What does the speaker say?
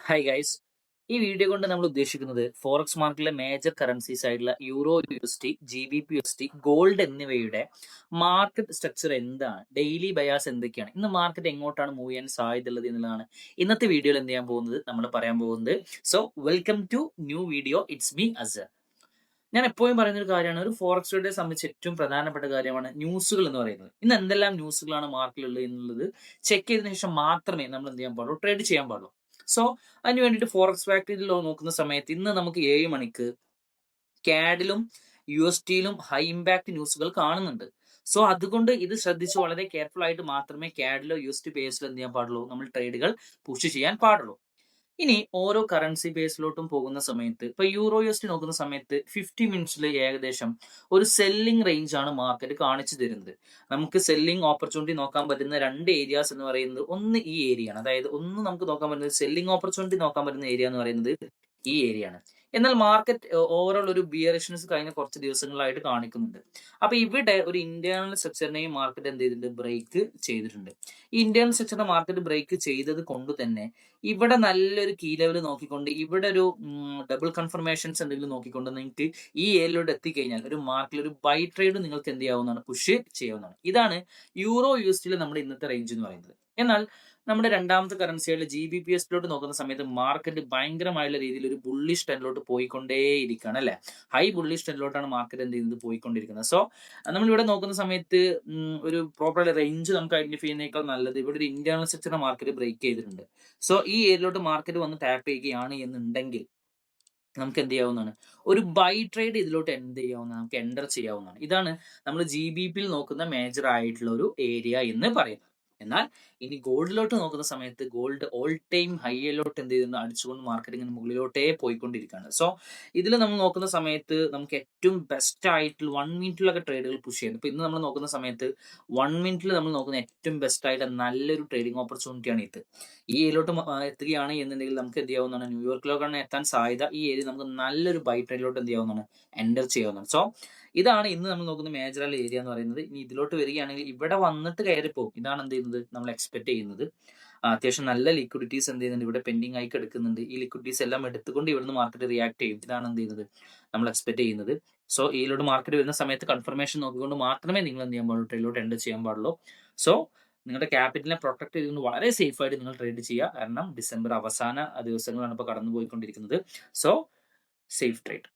Hi guys. ഈ video കൊണ്ട് നമ്മൾ ഉദ്ദേശിക്കുന്നത് ഫോറക്സ് മാർക്കറ്റിലെ മേജർ കറൻസീസ് ആയിട്ടുള്ള euro USD, GBP USD, gold എന്നിവയുടെ മാർക്കറ്റ് സ്ട്രക്ചർ എന്താണ്, ഡെയിലി ബയാസ് എന്തൊക്കെയാണ്, ഇന്ന് മാർക്കറ്റ് എങ്ങോട്ടാണ് മൂവ് ചെയ്യാൻ സാധ്യതയുള്ളത് എന്നുള്ളതാണ് ഇന്നത്തെ വീഡിയോയിൽ എന്ത് ചെയ്യാൻ പോകുന്നത്, നമ്മൾ പറയാൻ പോകുന്നത്. So welcome to new video. It's me Azar. ഞാൻ എപ്പോഴും പറയുന്ന ഒരു കാര്യമാണ്, ഒരു ഫോറക്സ് ട്രേഡറെ സംബന്ധിച്ച് ഏറ്റവും പ്രധാനപ്പെട്ട കാര്യമാണ് ന്യൂസുകൾ എന്ന് പറയുന്നത്. ഇന്ന് എന്തെല്ലാം ന്യൂസുകളാണ് മാർക്കറ്റിലുള്ളത് എന്നുള്ളത് ചെക്ക് ചെയ്തതിനു ശേഷം മാത്രമേ നമ്മൾ എന്ത് ചെയ്യാൻ പാടുള്ളൂ, ട്രേഡ് ചെയ്യാൻ പാടുള്ളൂ. സോ അതിന് വേണ്ടിയിട്ട് ഫോറക്സ് ഫാക്ടറിയിൽ നോക്കുന്ന സമയത്ത് ഇന്ന് നമുക്ക് 7 മണിക്ക് കാഡിലും USDയിലും ഹൈ ഇമ്പാക്ട് ന്യൂസുകൾ കാണുന്നുണ്ട്. സോ അതുകൊണ്ട് ഇത് ശ്രദ്ധിച്ച് വളരെ കെയർഫുൾ ആയിട്ട് മാത്രമേ കാഡിലോ USD ബേസിലോ എന്ത് ചെയ്യാൻ പാടുള്ളൂ, നമ്മൾ ട്രേഡുകൾ പുഷ് ചെയ്യാൻ പാടുള്ളൂ. ഇനി ഓരോ കറൻസി ബേസിലോട്ടും പോകുന്ന സമയത്ത് ഇപ്പൊ യൂറോ USD നോക്കുന്ന സമയത്ത് 50 മിനിറ്റ്സിൽ ഏകദേശം ഒരു സെല്ലിംഗ് റേഞ്ച് ആണ് മാർക്കറ്റ് കാണിച്ചു തരുന്നത്. നമുക്ക് സെല്ലിംഗ് ഓപ്പർച്യൂണിറ്റി നോക്കാൻ പറ്റുന്ന രണ്ട് ഏരിയാസ് എന്ന് പറയുന്നത് ഒന്ന് ഈ ഏരിയ ആണ്. അതായത് ഒന്ന് നമുക്ക് നോക്കാൻ പറ്റുന്നത് സെല്ലിംഗ് ഓപ്പർച്യൂണിറ്റി നോക്കാൻ പറ്റുന്ന ഏരിയ എന്ന് പറയുന്നത് ഈ ഏരിയ ആണ്. എന്നാൽ മാർക്കറ്റ് ഓവറോൾ ഒരു ബിയറിഷ്നസ് കഴിഞ്ഞ കുറച്ച് ദിവസങ്ങളായിട്ട് കാണിക്കുന്നുണ്ട്. അപ്പൊ ഇവിടെ ഒരു ഇന്റേണൽ സ്ട്രക്ചറിനെയും മാർക്കറ്റ് എന്ത് ചെയ്തിട്ടുണ്ട്, ബ്രേക്ക് ചെയ്തിട്ടുണ്ട്. ഈ ഇന്റേണൽ സ്ട്രക്ചറിനെ മാർക്കറ്റ് ബ്രേക്ക് ചെയ്തത് കൊണ്ട് തന്നെ ഇവിടെ നല്ലൊരു കീ ലെവൽ നോക്കിക്കൊണ്ട് ഇവിടെ ഒരു ഡബിൾ കൺഫർമേഷൻസ് എന്തെങ്കിലും നോക്കിക്കൊണ്ട് നിങ്ങൾക്ക് ഈ ഏരിയയിലോട്ട് എത്തിക്കഴിഞ്ഞാൽ ഒരു മാർക്കറ്റിൽ ഒരു ബൈ ട്രേഡ് നിങ്ങൾക്ക് എന്ത് ചെയ്യാവുന്നതാണ്, പുഷ് ചെയ്യാവുന്നതാണ്. ഇതാണ് യൂറോ USDയിൽ നമ്മുടെ ഇന്നത്തെ റേഞ്ച് എന്ന് പറയുന്നത്. എന്നാൽ നമ്മുടെ രണ്ടാമത്തെ കറൻസിയായിട്ട് GBPSലോട്ട് നോക്കുന്ന സമയത്ത് മാർക്കറ്റ് ഭയങ്കരമായുള്ള രീതിയിൽ ഒരു ബുള്ളിഷ് ട്രെൻഡിലോട്ട് പോയിക്കൊണ്ടേയിരിക്കുകയാണ് അല്ലെ. ഹൈ ബുള്ളിഷ് ട്രെൻഡിലോട്ടാണ് മാർക്കറ്റ് എന്ത് ചെയ്യുന്നത്, പോയിക്കൊണ്ടിരിക്കുന്നത്. സോ നമ്മൾ ഇവിടെ നോക്കുന്ന സമയത്ത് ഒരു പ്രോപ്പർ റേഞ്ച് നമുക്ക് ഐഡന്റിഫൈ ചെയ്യുന്നതിനേക്കാൾ നല്ലത് ഇവിടെ ഒരു ഇന്റേണൽ സ്ട്രക്ചറിനെ മാർക്കറ്റ് ബ്രേക്ക് ചെയ്തിട്ടുണ്ട്. സോ ഈ ഏരിയയിലോട്ട് മാർക്കറ്റ് വന്ന് ടാപ്പ് ചെയ്യുകയാണ് എന്നുണ്ടെങ്കിൽ നമുക്ക് എന്ത് ചെയ്യാവുന്നതാണ്, ഒരു ബൈ ട്രേഡ് ഇതിലോട്ട് എന്ത് ചെയ്യാവുന്നതാണ്, നമുക്ക് എൻ്റർ ചെയ്യാവുന്നതാണ്. ഇതാണ് നമ്മൾ GBPയിൽ നോക്കുന്ന മേജർ ആയിട്ടുള്ള ഒരു ഏരിയ എന്ന് പറയുന്നത്. എന്നാൽ ഇനി ഗോൾഡിലോട്ട് നോക്കുന്ന സമയത്ത് ഗോൾഡ് ഓൾ ടൈം ഹൈയിലോട്ട് എന്ത് ചെയ്യുന്നു, അടിച്ചുകൊണ്ട് മാർക്കറ്റ് ഇങ്ങനെ മുകളിലോട്ടേ പോയിക്കൊണ്ടിരിക്കുകയാണ്. സോ ഇതിൽ നമ്മൾ നോക്കുന്ന സമയത്ത് നമുക്ക് ഏറ്റവും ബെസ്റ്റ് ആയിട്ടുള്ള 1 മിനിറ്റിലൊക്കെ ട്രേഡുകൾ പുഷ് ചെയ്യുന്നത്. ഇപ്പൊ ഇന്ന് നമ്മൾ നോക്കുന്ന സമയത്ത് 1 മിനിറ്റിൽ നമ്മൾ നോക്കുന്ന ഏറ്റവും ബെസ്റ്റ് ആയിട്ട് നല്ലൊരു ട്രേഡിംഗ് ഓപ്പർച്യൂണിറ്റിയാണ് ഇത്. ഈ ഏരിയയിലോട്ട് എത്തുകയാണ് എന്നുണ്ടെങ്കിൽ നമുക്ക് എന്ത് ചെയ്യാവുന്നതാണ്, ന്യൂയോർക്കിലോട്ടാണ് എത്താൻ സാധ്യത. ഈ ഏരിയ നമുക്ക് നല്ലൊരു ബൈ ട്രേഡിലോട്ട് എന്ത് ചെയ്യാവുന്നതാണ്, എൻ്റർ ചെയ്യാവുന്നതാണ്. സോ ഇതാണ് ഇന്ന് നമ്മൾ നോക്കുന്ന മേജർ ഏരിയ എന്ന് പറയുന്നത്. ഇനി ഇതിലോട്ട് വരികയാണെങ്കിൽ ഇവിടെ വന്നിട്ട് കയറിപ്പോകും. ഇതാണ് എന്ത് ചെയ്യുന്നത്, നമ്മൾ എക്സ്പെക്ട് ചെയ്യുന്നത്. അത്യാവശ്യം നല്ല ലിക്വിഡിറ്റീസ് എന്ത് ചെയ്യുന്നുണ്ട്, ഇവിടെ പെൻഡിങ് ആയി കിടക്കുന്നുണ്ട്. ഈ ലിക്വിഡിറ്റീസ് എല്ലാം എടുത്തുകൊണ്ട് ഇവിടുന്ന് മാർക്കറ്റ് റിയാക്ട് ചെയ്യും. ഇതാണ് എന്ത് ചെയ്യുന്നത്, നമ്മൾ എക്സ്പെക്ട് ചെയ്യുന്നത്. സോ ഇതിലോട്ട് മാർക്കറ്റ് വരുന്ന സമയത്ത് കൺഫർമേഷൻ നോക്കിക്കൊണ്ട് മാത്രമേ നിങ്ങൾ എന്ത് ചെയ്യാൻ പാടുള്ളൂ, ട്രേഡിലോട്ട് എൻ്റർ ചെയ്യാൻ പാടുള്ളൂ. സോ നിങ്ങളുടെ ക്യാപിറ്റലിനെ പ്രൊട്ടക്ട് ചെയ്തുകൊണ്ട് വളരെ സേഫ് ആയിട്ട് നിങ്ങൾ ട്രേഡ് ചെയ്യുക. കാരണം ഡിസംബർ അവസാന ദിവസങ്ങളാണ് ഇപ്പോൾ കടന്നു പോയിക്കൊണ്ടിരിക്കുന്നത്. So safe trade.